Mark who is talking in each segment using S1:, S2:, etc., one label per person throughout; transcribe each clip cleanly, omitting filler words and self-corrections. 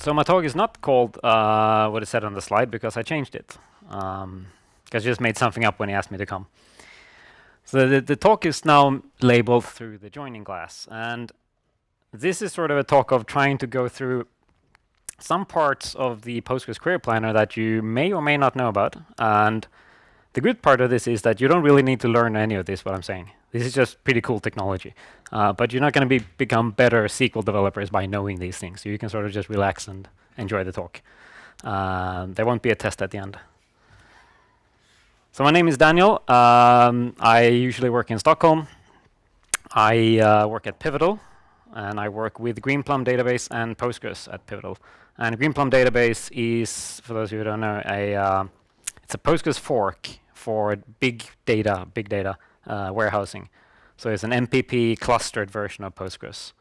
S1: So my talk is not called what it said on the slide because I changed it. Because I just made something up when he asked me to come. So the talk is now labeled through the joining class. And this is sort of a talk of trying to go through some parts of the Postgres Query Planner that you may or may not know about. And the good part of this is that you don't really need to learn any of this, what I'm saying. This is just pretty cool technology. But you're not going to become better SQL developers by knowing these things. So you can sort of just relax and enjoy the talk. There won't be a test at the end. So my name is Daniel. I usually work in Stockholm. I work at Pivotal, and I work with Greenplum database and Postgres at Pivotal. And Greenplum database is, for those of you who don't know, it's a Postgres fork for big data warehousing. So it's an MPP clustered version of Postgres,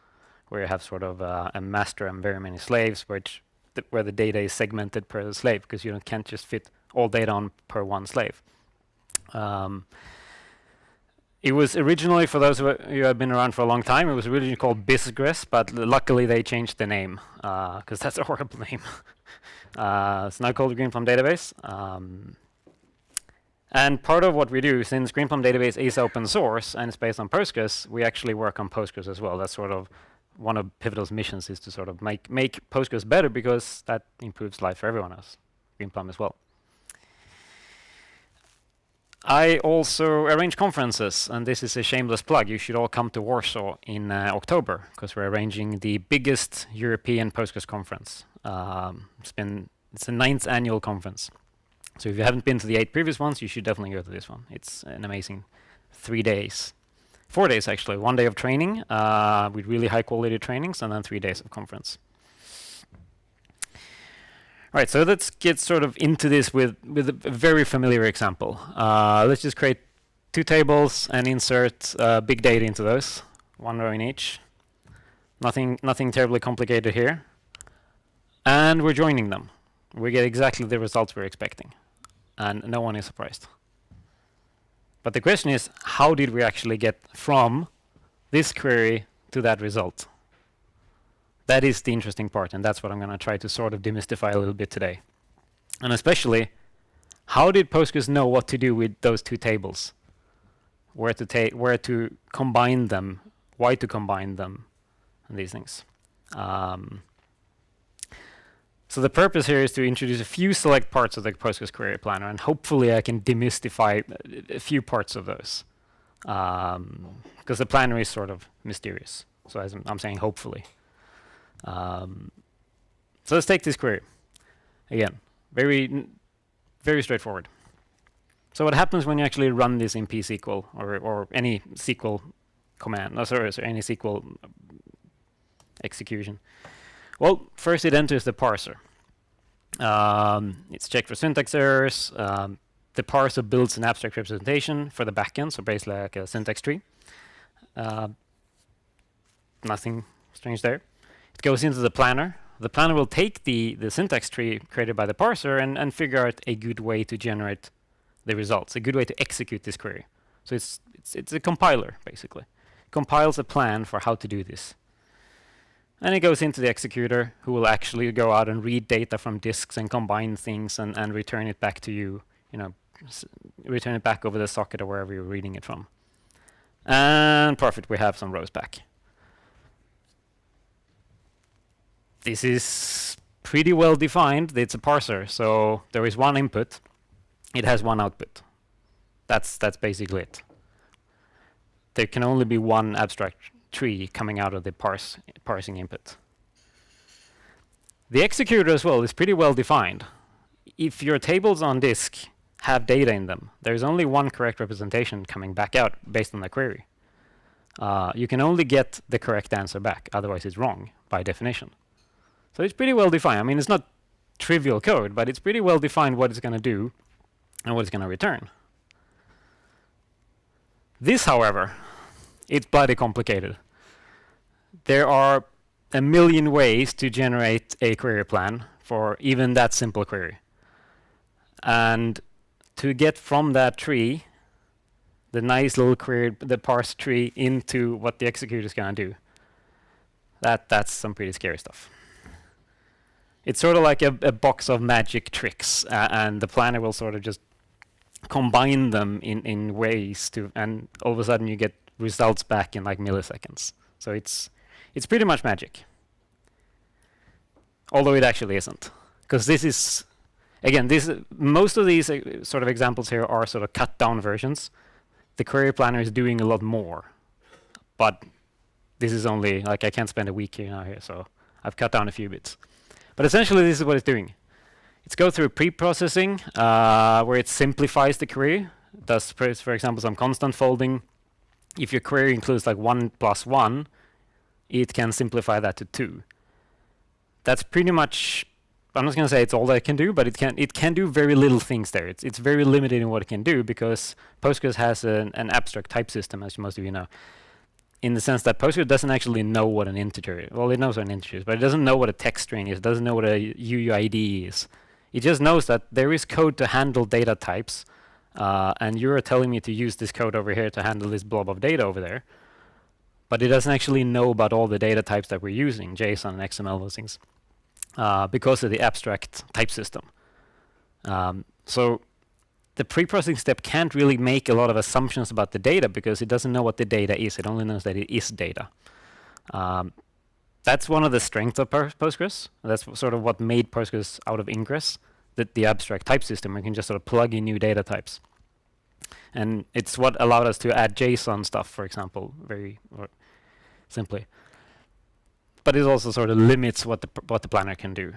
S1: where you have sort of a master and very many slaves, where the data is segmented per slave, because you can't just fit all data on per one slave. It was originally, for those of you who have been around for a long time, it was originally called Bisgres, but luckily they changed the name, because that's a horrible name. It's now called Greenplum Database. And part of what we do, since Greenplum Database is open source and it's based on Postgres, we actually work on Postgres as well. That's sort of one of Pivotal's missions, is to sort of make Postgres better, because that improves life for everyone else, Greenplum as well. I also arrange conferences, and this is a shameless plug. You should all come to Warsaw in October, because we're arranging the biggest European Postgres conference. It's the 9th annual conference. So if you haven't been to the 8 previous ones, you should definitely go to this one. It's an amazing 3 days. 4 days, actually. 1 day of training with really high quality trainings, and then 3 days of conference. All right, so let's get sort of into this with a very familiar example. Let's just create 2 tables and insert big data into those, 1 row in each. Nothing terribly complicated here. And we're joining them. We get exactly the results we're expecting. And no one is surprised. But the question is, how did we actually get from this query to that result? That is the interesting part, and that's what I'm going to try to sort of demystify a little bit today. And especially, how did Postgres know what to do with those 2 tables? Where to combine them, why to combine them, and these things. So the purpose here is to introduce a few select parts of the Postgres Query Planner, and hopefully I can demystify a few parts of those. Because the planner is sort of mysterious. So as I'm saying, hopefully. So let's take this query. Again, very straightforward. So what happens when you actually run this in pSQL or any SQL command, sorry, any SQL execution? Well, first it enters the parser. It's checked for syntax errors. The parser builds an abstract representation for the backend, so basically like a syntax tree. Nothing strange there. It goes into the planner. The planner will take the syntax tree created by the parser and figure out a good way to generate the results, a good way to execute this query. So it's a compiler, basically. Compiles a plan for how to do this. And it goes into the executor, who will actually go out and read data from disks and combine things and return it back to you, return it back over the socket or wherever you're reading it from. And perfect, we have some rows back. This is pretty well defined. It's a parser, so there is 1 input. It has 1 output. That's basically it. There can only be 1 abstract tree coming out of the parsing input. The executor as well is pretty well defined. If your tables on disk have data in them, there's only 1 correct representation coming back out based on the query. You can only get the correct answer back, otherwise it's wrong by definition. So it's pretty well defined. I mean, it's not trivial code, but it's pretty well defined what it's going to do and what it's going to return. This, however, it's bloody complicated. There are a million ways to generate a query plan for even that simple query. And to get from that tree, the nice little query, the parse tree, into what the executor is going to do, that's some pretty scary stuff. It's sort of like a box of magic tricks, and the planner will sort of just combine them in ways to, and all of a sudden you get results back in like milliseconds. So it's pretty much magic. Although it actually isn't, because this is, again, most of these sort of examples here are sort of cut down versions. The query planner is doing a lot more, but this is only, like, I can't spend a week here, so I've cut down a few bits. But essentially this is what it's doing. It's go through pre-processing, where it simplifies the query. It does, for example, some constant folding. If your query includes like 1 plus 1, it can simplify that to 2. That's pretty much, I'm not going to say it's all that it can do, but it can do very little things there. It's very limited in what it can do, because Postgres has an abstract type system, as most of you know, in the sense that Postgres doesn't actually know what an integer is. Well, it knows what an integer is, but it doesn't know what a text string is. It doesn't know what a UUID is. It just knows that there is code to handle data types, and you're telling me to use this code over here to handle this blob of data over there. But it doesn't actually know about all the data types that we're using, JSON and XML, those things, because of the abstract type system. So the pre-processing step can't really make a lot of assumptions about the data, because it doesn't know what the data is. It only knows that it is data. That's one of the strengths of Postgres. That's sort of what made Postgres out of Ingress, the abstract type system. We can just sort of plug in new data types. And it's what allowed us to add JSON stuff, for example, very simply. But it also sort of limits what the planner can do.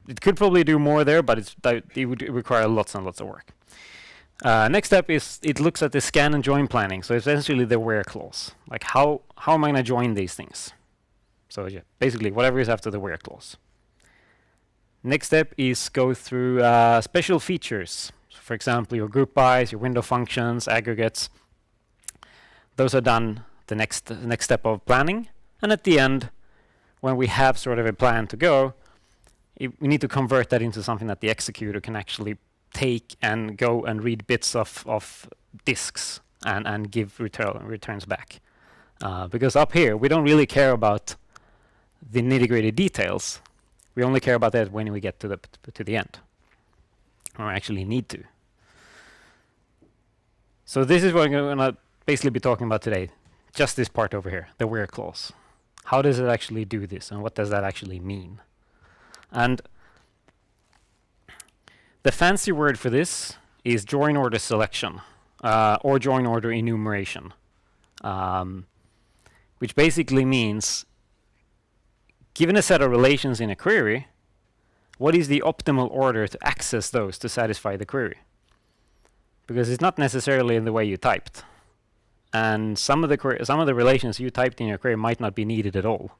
S1: It could probably do more there, but it would require lots and lots of work. Next step is it looks at the scan and join planning. So essentially the where clause. Like how am I going to join these things? So yeah, basically whatever is after the where clause. Next step is go through special features. So for example, your group bys, your window functions, aggregates. Those are done the next step of planning. And at the end, when we have sort of a plan to go, we need to convert that into something that the executor can actually take and go and read bits of disks and give returns back. Because up here, we don't really care about the nitty-gritty details. We only care about that when we get to the end, or actually need to. So this is what I'm going to basically be talking about today. Just this part over here, the where clause. How does it actually do this, and what does that actually mean? And the fancy word for this is join order selection, or join order enumeration, which basically means, given a set of relations in a query, what is the optimal order to access those to satisfy the query? Because it's not necessarily in the way you typed. And some of the relations you typed in your query might not be needed at all.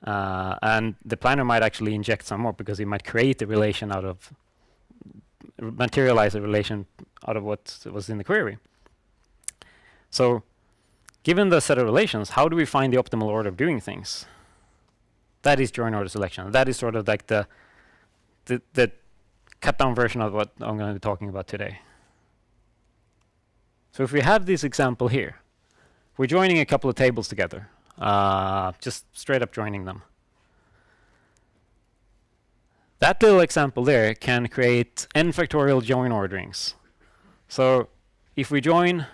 S1: And the planner might actually inject some more, because it might create a relation materialize a relation out of what was in the query. So given the set of relations, how do we find the optimal order of doing things? That is join order selection. That is sort of like the cut down version of what I'm going to be talking about today. So if we have this example here, we're joining a couple of tables together, just straight up joining them. That little example there can create n factorial join orderings. So if we join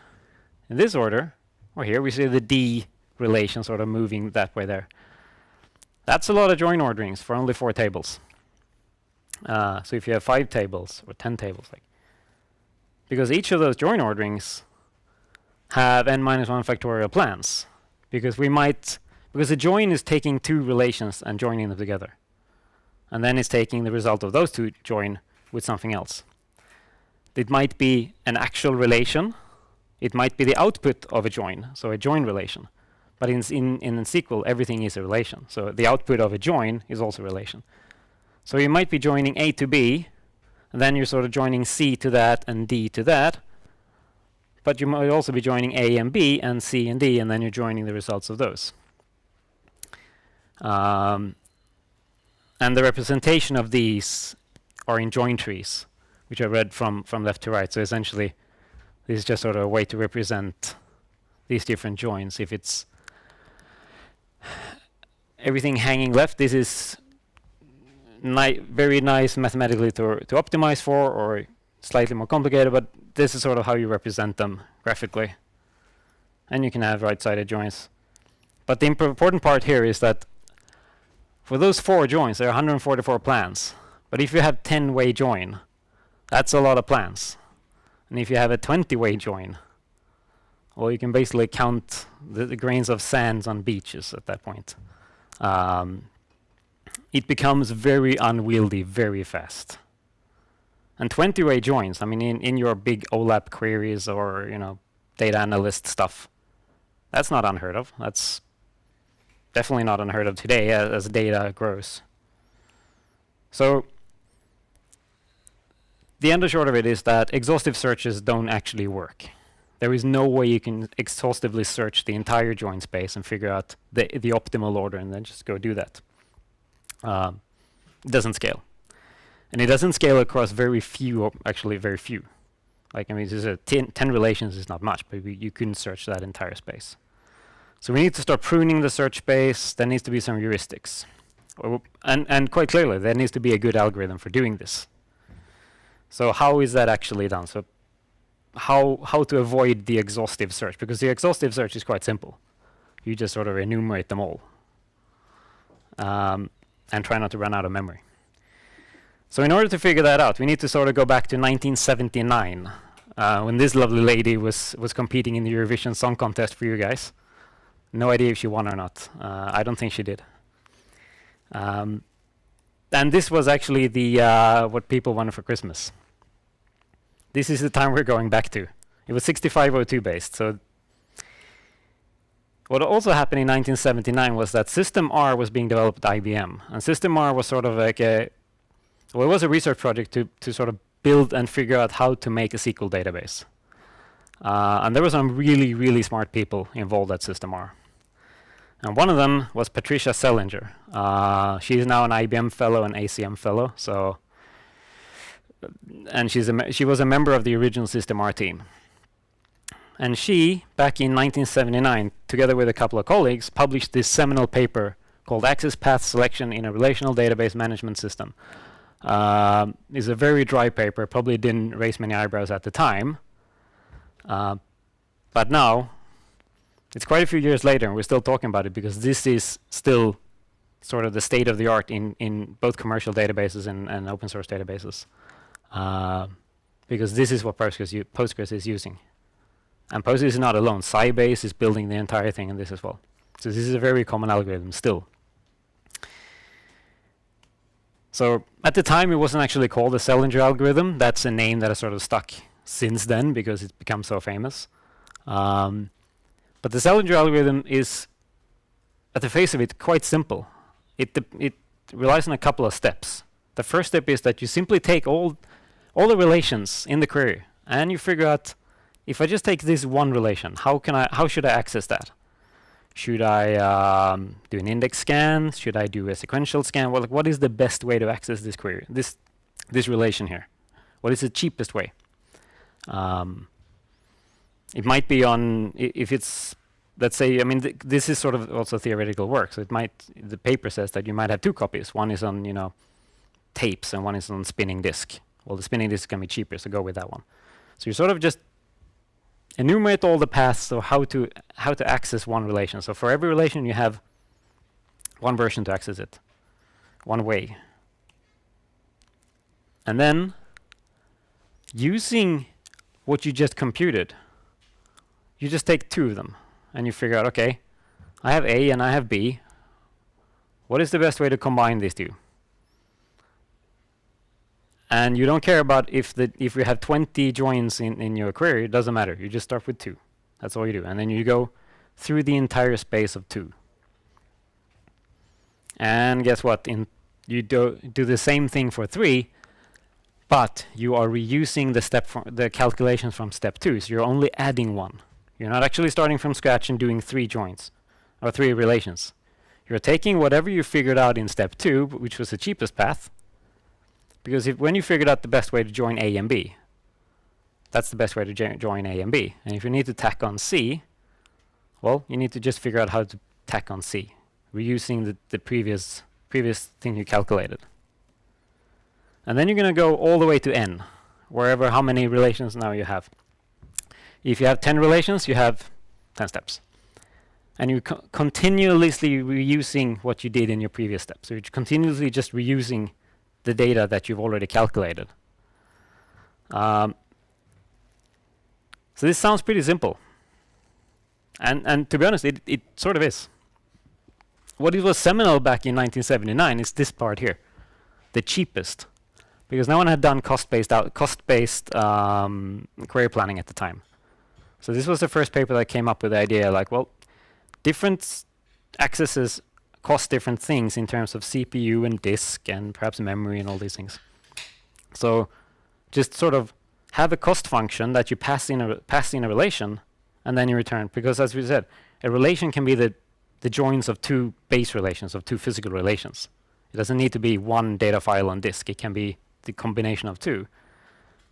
S1: in this order, or here we see the D relation sort of moving that way there. That's a lot of join orderings for only 4 tables. So if you have 5 tables or 10 tables, because each of those join orderings have n minus 1 factorial plans, because the join is taking 2 relations and joining them together, and then it's taking the result of those 2 join with something else. It might be an actual relation. It might be the output of a join, so a join relation. But in SQL, everything is a relation. So the output of a join is also a relation. So you might be joining A to B, and then you're sort of joining C to that and D to that. But you might also be joining A and B and C and D, and then you're joining the results of those. And the representation of these are in join trees, which I read from left to right. So essentially, this is just sort of a way to represent these different joins. If it's everything hanging left, this is very nice mathematically to optimize for, or slightly more complicated, but this is sort of how you represent them graphically. And you can have right-sided joins. But the important part here is that for those 4 joins, there are 144 plans. But if you have 10-way join, that's a lot of plans. And if you have a 20-way join, well, you can basically count the grains of sands on beaches at that point. It becomes very unwieldy very fast. And 20-way joins, I mean, in your big OLAP queries or, data analyst stuff, that's not unheard of. That's definitely not unheard of today as data grows. So the end and short of it is that exhaustive searches don't actually work. There is no way you can exhaustively search the entire join space and figure out the optimal order and then just go do that. It doesn't scale. And it doesn't scale across very few, actually very few. Like, I mean, 10 relations is not much, but you couldn't search that entire space. So we need to start pruning the search space. There needs to be some heuristics. And quite clearly, there needs to be a good algorithm for doing this. So how is that actually done? So how to avoid the exhaustive search? Because the exhaustive search is quite simple. You just sort of enumerate them all. And try not to run out of memory. So in order to figure that out, we need to sort of go back to 1979, when this lovely lady was competing in the Eurovision Song Contest for you guys. No idea if she won or not. I don't think she did. And this was actually the what people wanted for Christmas. This is the time we're going back to. It was 6502 based. So what also happened in 1979 was that System R was being developed at IBM. And System R was sort of like it was a research project to sort of build and figure out how to make a SQL database. And there were some really, really smart people involved at System R. And one of them was Patricia Sellinger. She is now an IBM fellow and ACM fellow. And she was a member of the original System R team. And she, back in 1979, together with a couple of colleagues, published this seminal paper called Access Path Selection in a Relational Database Management System. It's a very dry paper, probably didn't raise many eyebrows at the time. But now, it's quite a few years later, and we're still talking about it because this is still sort of the state of the art in both commercial databases and open source databases. Because this is what Postgres is using. And Postgres is not alone. Sybase is building the entire thing in this as well. So this is a very common algorithm still. So at the time, it wasn't actually called the Sellinger algorithm. That's a name that has sort of stuck since then because it's become so famous. But the Sellinger algorithm is, at the face of it, quite simple. It relies on a couple of steps. The first step is that you simply take all the relations in the query, and you figure out, if I just take this one relation, how should I access that? Should I do an index scan? Should I do a sequential scan? Well, what is the best way to access this query, this relation here? What is the cheapest way? It might be on, if it's, let's say, I mean, this is sort of also theoretical work. So the paper says that you might have 2 copies. One is on, tapes and one is on spinning disk. Well, the spinning disk can be cheaper, so go with that one. So you sort of just enumerate all the paths of how to access one relation. So for every relation, you have one version to access it, one way. And then, using what you just computed, you just take 2 of them, and you figure out, okay, I have A and I have B. What is the best way to combine these 2? And you don't care about if you have 20 joins in your query, it doesn't matter. You just start with 2. That's all you do. And then you go through the entire space of 2. And guess what? You do the same thing for 3, but you are reusing the calculations from step 2. So you're only adding 1. You're not actually starting from scratch and doing 3 joins or 3 relations. You're taking whatever you figured out in step 2, which was the cheapest path. Because when you figured out the best way to join A and B, that's the best way to join A and B. And if you need to tack on C, well, you need to just figure out how to tack on C reusing the previous thing you calculated. And then you're going to go all the way to n, wherever how many relations now you have. If you have 10 relations, you have 10 steps. And you're continuously reusing what you did in your previous step. So you're continuously just reusing the data that you've already calculated. So this sounds pretty simple. And to be honest, it sort of is. What it was seminal back in 1979 is this part here, the cheapest. Because no one had done cost-based query planning at the time. So this was the first paper that came up with the idea like, well, different accesses cost different things in terms of CPU and disk and perhaps memory and all these things. So just sort of have a cost function that you pass in a relation and then you return. Because as we said, a relation can be the joins of two base relations, of two physical relations. It doesn't need to be one data file on disk. It can be the combination of two.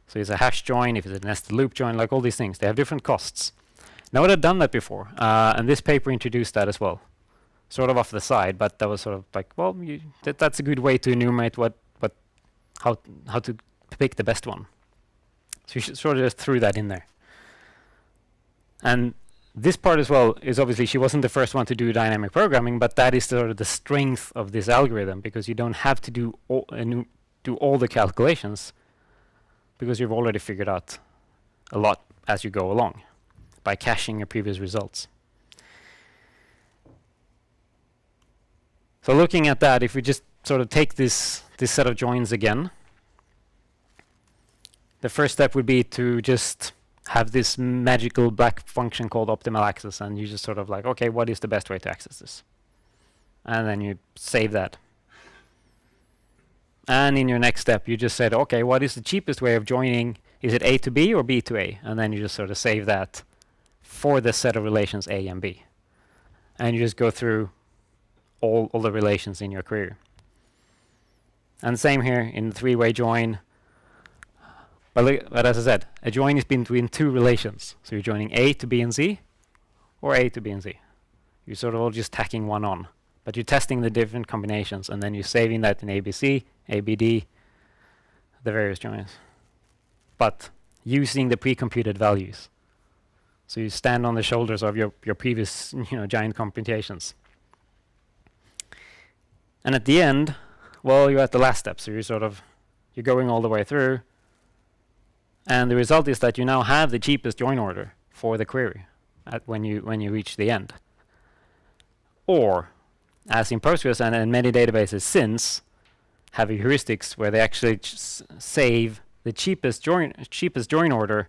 S1: So it's a hash join, if it's a nested loop join, like all these things. They have different costs. No one had done that before, and this paper introduced that as well. Sort of off the side, but that was sort of like, well, that's a good way to enumerate how to pick the best one. So you should sort of just threw that in there. And this part as well is obviously she wasn't the first one to do dynamic programming, but that is sort of the strength of this algorithm, because you don't have to do all the calculations, because you've already figured out a lot as you go along by caching your previous results. So looking at that, if we just sort of take this set of joins again, the first step would be to just have this magical black function called optimal access, and you just sort of like, okay, what is the best way to access this? And then you save that. And in your next step, you just said, okay, what is the cheapest way of joining? Is it A to B or B to A? And then you just sort of save that for the set of relations A and B. And you just go through all the relations in your query. And same here in the three-way join. But as I said, a join is between two relations. So you're joining A to B and Z, or A to B and Z. You're sort of all just tacking one on. But you're testing the different combinations, and then you're saving that in ABC, ABD, the various joins. But using the pre-computed values. So you stand on the shoulders of your previous giant computations. And at the end, well, you're at the last step. So you're going all the way through. And the result is that you now have the cheapest join order for the query when you reach the end. Or, as in Postgres and many databases since, have heuristics where they actually save the cheapest join order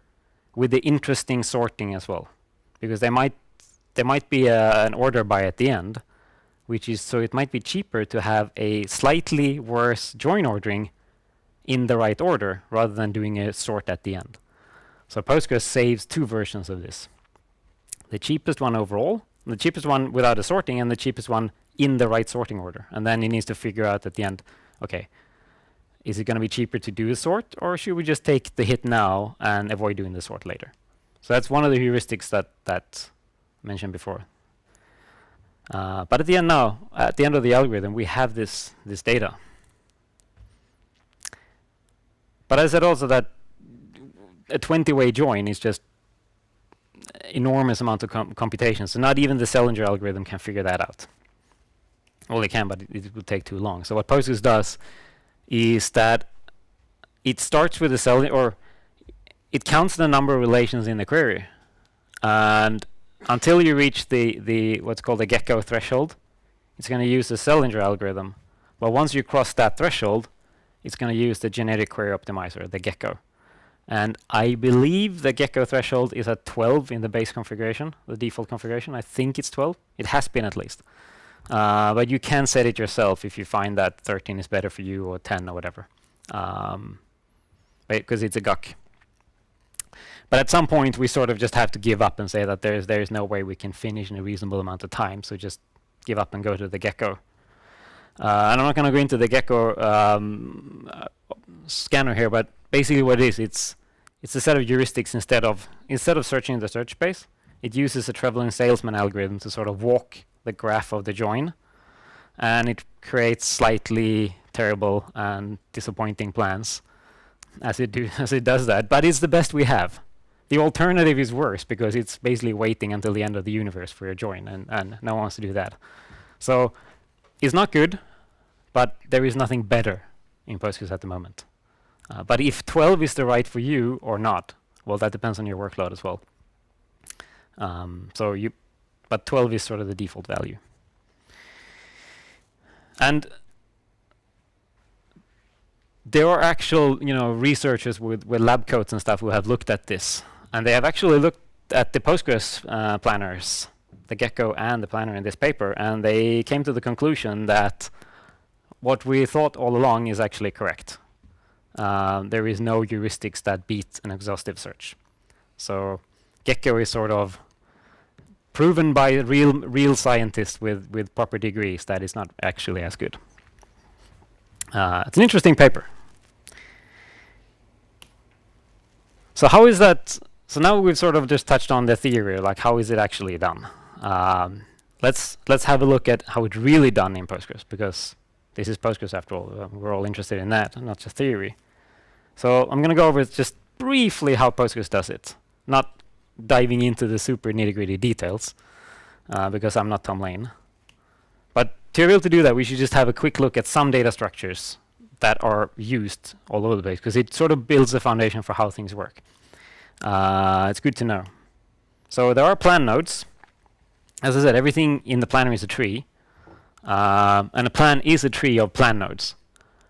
S1: with the interesting sorting as well, because there might be an order by at the end, so it might be cheaper to have a slightly worse join ordering in the right order rather than doing a sort at the end. So Postgres saves two versions of this: the cheapest one overall, the cheapest one without a sorting, and the cheapest one in the right sorting order. And then it needs to figure out at the end, okay, is it going to be cheaper to do a sort, or should we just take the hit now and avoid doing the sort later? So that's one of the heuristics that I mentioned before. But at the end of the algorithm, we have this data. But I said also that a 20-way join is just enormous amount of computation. So not even the Selinger algorithm can figure that out. Well, it can, but it will take too long. So what Postgres does is that it starts with the Selinger, or it counts the number of relations in the query, and until you reach the what's called the gecko threshold, it's going to use the Selinger algorithm. But once you cross that threshold, it's going to use the genetic query optimizer, the gecko. And I believe the gecko threshold is at 12 in the base configuration, the default configuration. I think it's 12. It has been at least. But you can set it yourself if you find that 13 is better for you, or 10 or whatever, because it's a GUC. But at some point, we sort of just have to give up and say that there is no way we can finish in a reasonable amount of time. So just give up and go to the gecko. And I'm not going to go into the gecko scanner here, but basically what it is, it's a set of heuristics instead of searching the search space. It uses a traveling salesman algorithm to sort of walk the graph of the join and it creates slightly terrible and disappointing plans as it does that. But it's the best we have. The alternative is worse because it's basically waiting until the end of the universe for a join, and no one wants to do that. So it's not good, but there is nothing better in Postgres at the moment. But if 12 is the right for you or not, well, that depends on your workload as well. But 12 is sort of the default value. And there are actual, researchers with lab coats and stuff who have looked at this, and they have actually looked at the Postgres planners, the Gecko and the planner in this paper, and they came to the conclusion that what we thought all along is actually correct. There is no heuristics that beat an exhaustive search. So Gecko is sort of proven by real scientists with proper degrees that it's not actually as good. It's an interesting paper. So how is that? So now we've sort of just touched on the theory, like how is it actually done? Let's have a look at how it's really done in Postgres, because this is Postgres after all. We're all interested in that, not just theory. So I'm going to go over just briefly how Postgres does it, not diving into the super nitty-gritty details, because I'm not Tom Lane. But to be able to do that, we should just have a quick look at some data structures that are used all over the place, because it sort of builds a foundation for how things work. It's good to know. So there are plan nodes. As I said, everything in the planner is a tree. And a plan is a tree of plan nodes.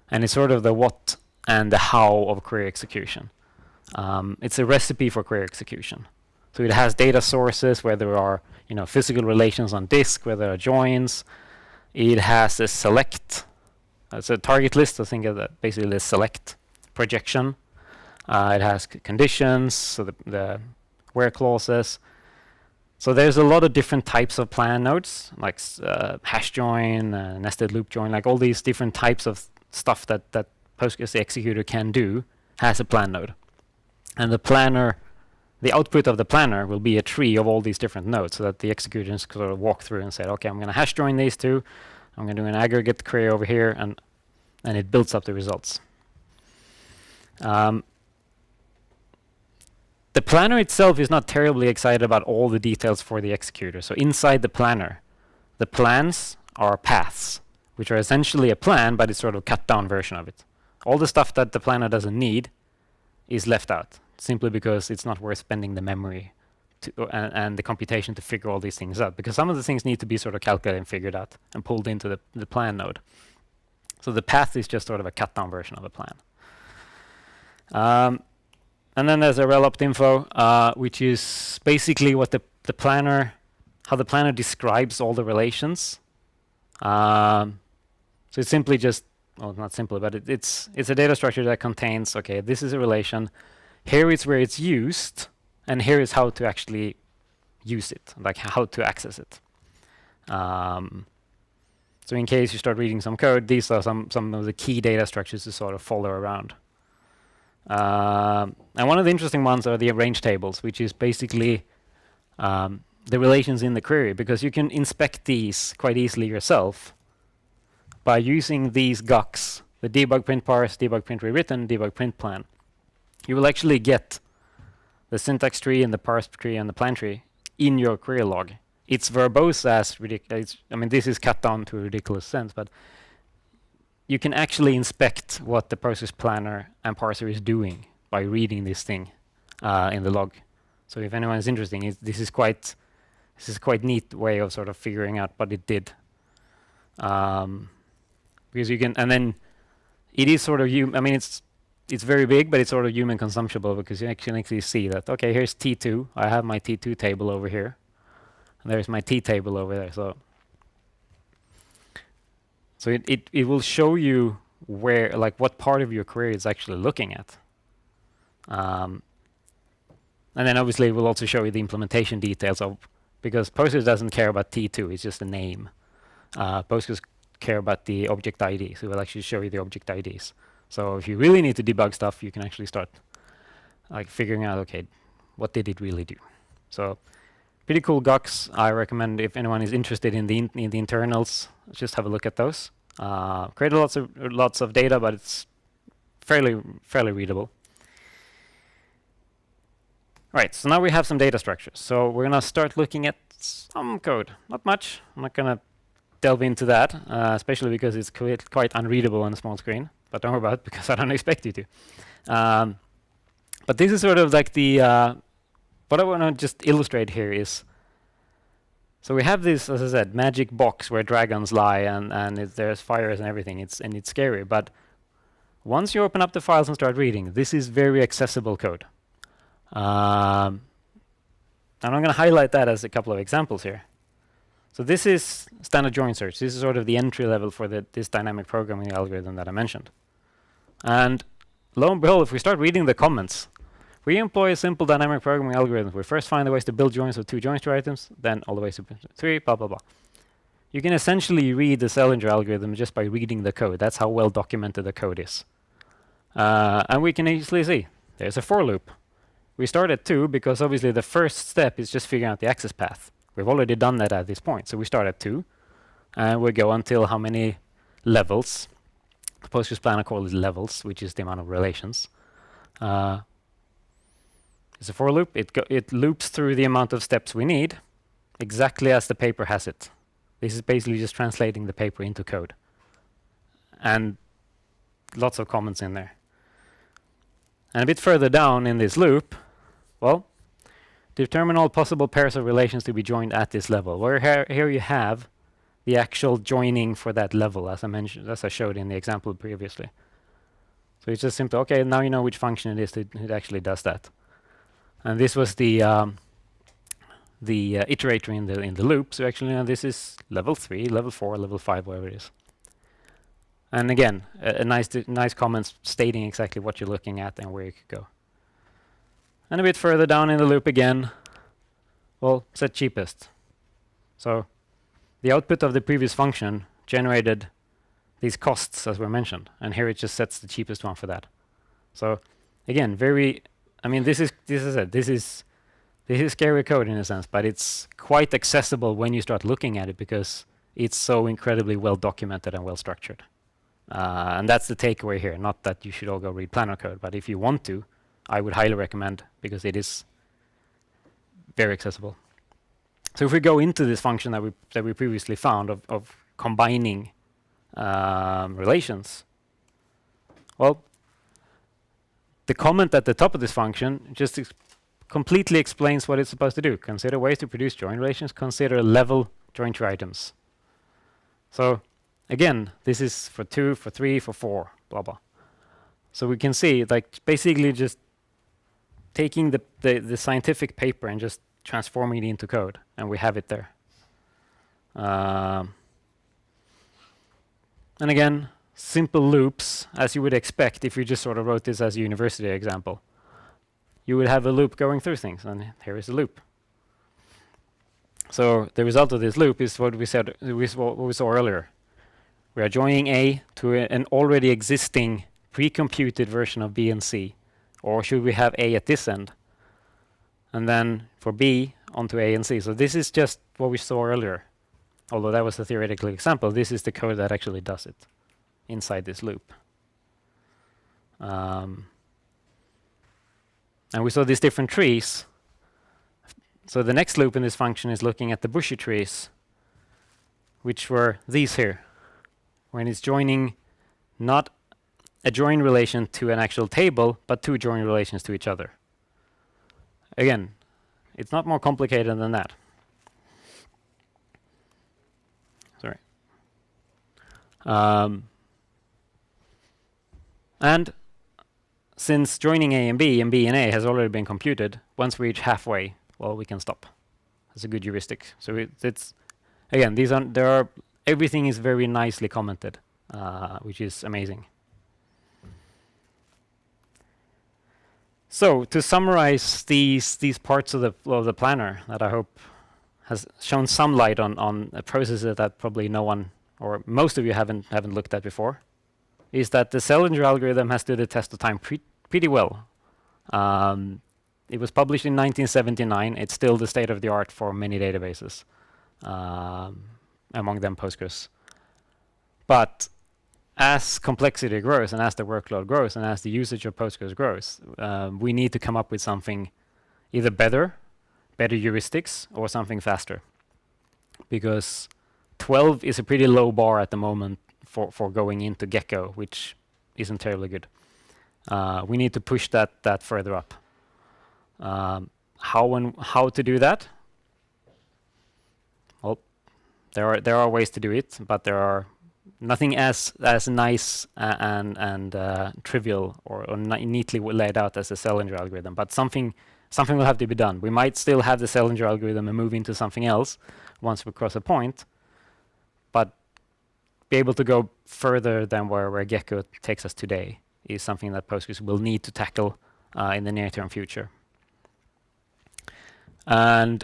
S1: And it's sort of the what and the how of query execution. It's a recipe for query execution. So it has data sources where there are physical relations on disk, where there are joins. It has a select. It's a target list. I think of that basically the select projection. It has conditions, so the where clauses. So there's a lot of different types of plan nodes, like hash join, nested loop join, like all these different types of stuff that Postgres the executor can do has a plan node. And the planner, the output of the planner will be a tree of all these different nodes, so that the executor can sort of walk through and say, okay, I'm going to hash join these two. I'm going to do an aggregate query over here, and it builds up the results. The planner itself is not terribly excited about all the details for the executor. So inside the planner, the plans are paths, which are essentially a plan, but it's sort of a cut down version of it. All the stuff that the planner doesn't need is left out, simply because it's not worth spending the memory and the computation to figure all these things out, because some of the things need to be sort of calculated and figured out and pulled into the plan node. So the path is just sort of a cut down version of a plan. And then there's a relopt info, which is basically what the planner, how the planner describes all the relations. So it's simply just, well, not simply, but it's a data structure that contains, okay, this is a relation, here is where it's used, and here is how to actually use it, like how to access it. So in case you start reading some code, these are some of the key data structures to sort of follow around. And one of the interesting ones are the range tables, which is basically the relations in the query, because you can inspect these quite easily yourself by using these gucks, the debug print parse, debug print rewritten, debug print plan. You will actually get the syntax tree and the parse tree and the plan tree in your query log. It's verbose as ridiculous. I mean, this is cut down to a ridiculous sense, but you can actually inspect what the process planner and parser is doing by reading this thing in the log. So if anyone is interested, this is quite neat way of sort of figuring out what it did. Because you can, and then it is sort of I mean, it's very big, but it's sort of human consumptible, because you can actually see that, okay, here's T2. I have my T2 table over here. And there's my T table over there. So it will show you where, like, what part of your query it's actually looking at. And then obviously it will also show you the implementation details of, because Postgres doesn't care about T2, it's just a name. Postgres care about the object ID, so it will actually show you the object IDs. So if you really need to debug stuff, you can actually start like figuring out, okay, what did it really do? So Pretty cool docs. I recommend if anyone is interested in the internals, just have a look at those. Created lots of data, but it's fairly readable. Right, so now we have some data structures. So we're gonna start looking at some code. Not much. I'm not gonna delve into that, especially because it's quite unreadable on a small screen. But don't worry about it, because I don't expect you to. But this is sort of like the what I want to just illustrate here is, so we have this, as I said, magic box where dragons lie, and there's fires and everything. It's scary, but once you open up the files and start reading, this is very accessible code. And I'm going to highlight that as a couple of examples here. So this is standard join search. This is sort of the entry level for this dynamic programming algorithm that I mentioned. And lo and behold, if we start reading the comments, we employ a simple dynamic programming algorithm. We first find the ways to build joins with 2 joins to items, then all the ways to 3, blah, blah, blah. You can essentially read the Salinger algorithm just by reading the code. That's how well documented the code is. And we can easily see there's a for loop. We start at 2 because obviously the first step is just figuring out the access path. We've already done that at this point. So we start at 2, and we go until how many levels. The Postgres planner calls it levels, which is the amount of relations. It's a for loop. It loops through the amount of steps we need, exactly as the paper has it. This is basically just translating the paper into code. And lots of comments in there. And a bit further down in this loop, well, determine all possible pairs of relations to be joined at this level. Where here you have the actual joining for that level, as I mentioned, as I showed in the example previously. So it's just simple. Okay, now you know which function it is that it actually does that. And this was the iterator in the loop. So actually, this is level 3, level 4, level 5, whatever it is. And again, a nice comment stating exactly what you're looking at and where you could go. And a bit further down in the loop again, well, set cheapest. So the output of the previous function generated these costs, as were mentioned, and here it just sets the cheapest one for that. So again, I mean, this is scary code in a sense, but it's quite accessible when you start looking at it because it's so incredibly well documented and well structured. And that's the takeaway here. Not that you should all go read planner code, but if you want to, I would highly recommend, because it is very accessible. So if we go into this function that we previously found of combining relations, well, the comment at the top of this function just completely explains what it's supposed to do. Consider ways to produce join relations. Consider level join to items. So again, this is for 2, for 3, for 4, blah, blah. So we can see, like, basically just taking the scientific paper and just transforming it into code, and we have it there. And again, simple loops, as you would expect if you just sort of wrote this as a university example. You would have a loop going through things, and here is a loop. So the result of this loop is what we saw earlier. We are joining A to an already existing pre-computed version of B and C. Or should we have A at this end? And then for B, onto A and C. So this is just what we saw earlier. Although that was a theoretical example, this is the code that actually does it inside this loop. And we saw these different trees. So the next loop in this function is looking at the bushy trees, which were these here, when it's joining not a join relation to an actual table, but 2 join relations to each other. Again, it's not more complicated than that. Sorry. And since joining A and B and A has already been computed, once we reach halfway, well, we can stop. That's a good heuristic. So it's again, everything is very nicely commented, which is amazing. So to summarize these parts of the planner that I hope has shown some light on a process that probably no one or most of you haven't looked at before, is that the Salinger algorithm has stood the test of time pretty well. It was published in 1979. It's still the state of the art for many databases, among them Postgres. But as complexity grows and as the workload grows and as the usage of Postgres grows, we need to come up with something either better heuristics, or something faster. Because 12 is a pretty low bar at the moment for going into Gecko, which isn't terribly good. We need to push that further up. How to do that? Well, there are ways to do it, but there are nothing as nice and trivial or neatly laid out as the Salinger algorithm. But something will have to be done. We might still have the Salinger algorithm and move into something else once we cross a point, but be able to go further than where Gecko takes us today is something that Postgres will need to tackle in the near-term future. And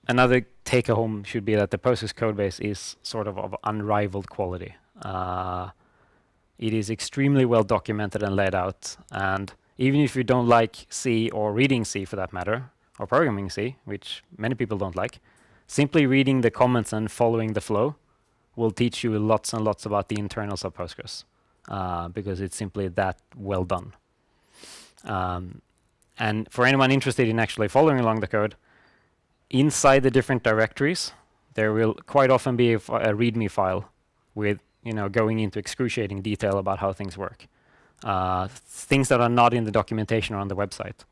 S1: another take-home should be that the Postgres codebase is sort of unrivaled quality. It is extremely well documented and laid out, and even if you don't like C or reading C for that matter, or programming C, which many people don't like, simply reading the comments and following the flow will teach you lots and lots about the internals of Postgres, because it's simply that well done. And for anyone interested in actually following along the code, inside the different directories, there will quite often be a README file with going into excruciating detail about how things work. Things that are not in the documentation or on the website.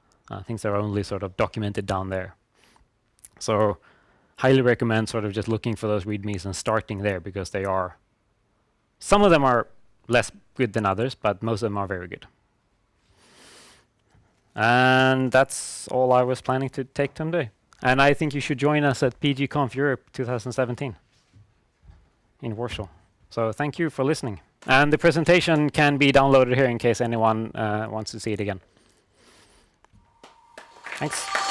S1: Things that are only sort of documented down there. So highly recommend sort of just looking for those READMEs and starting there, because they are, some of them are less good than others, but most of them are very good. And that's all I was planning to take today. And I think you should join us at PGConf Europe 2017 in Warsaw. So thank you for listening. And the presentation can be downloaded here in case anyone wants to see it again. Thanks.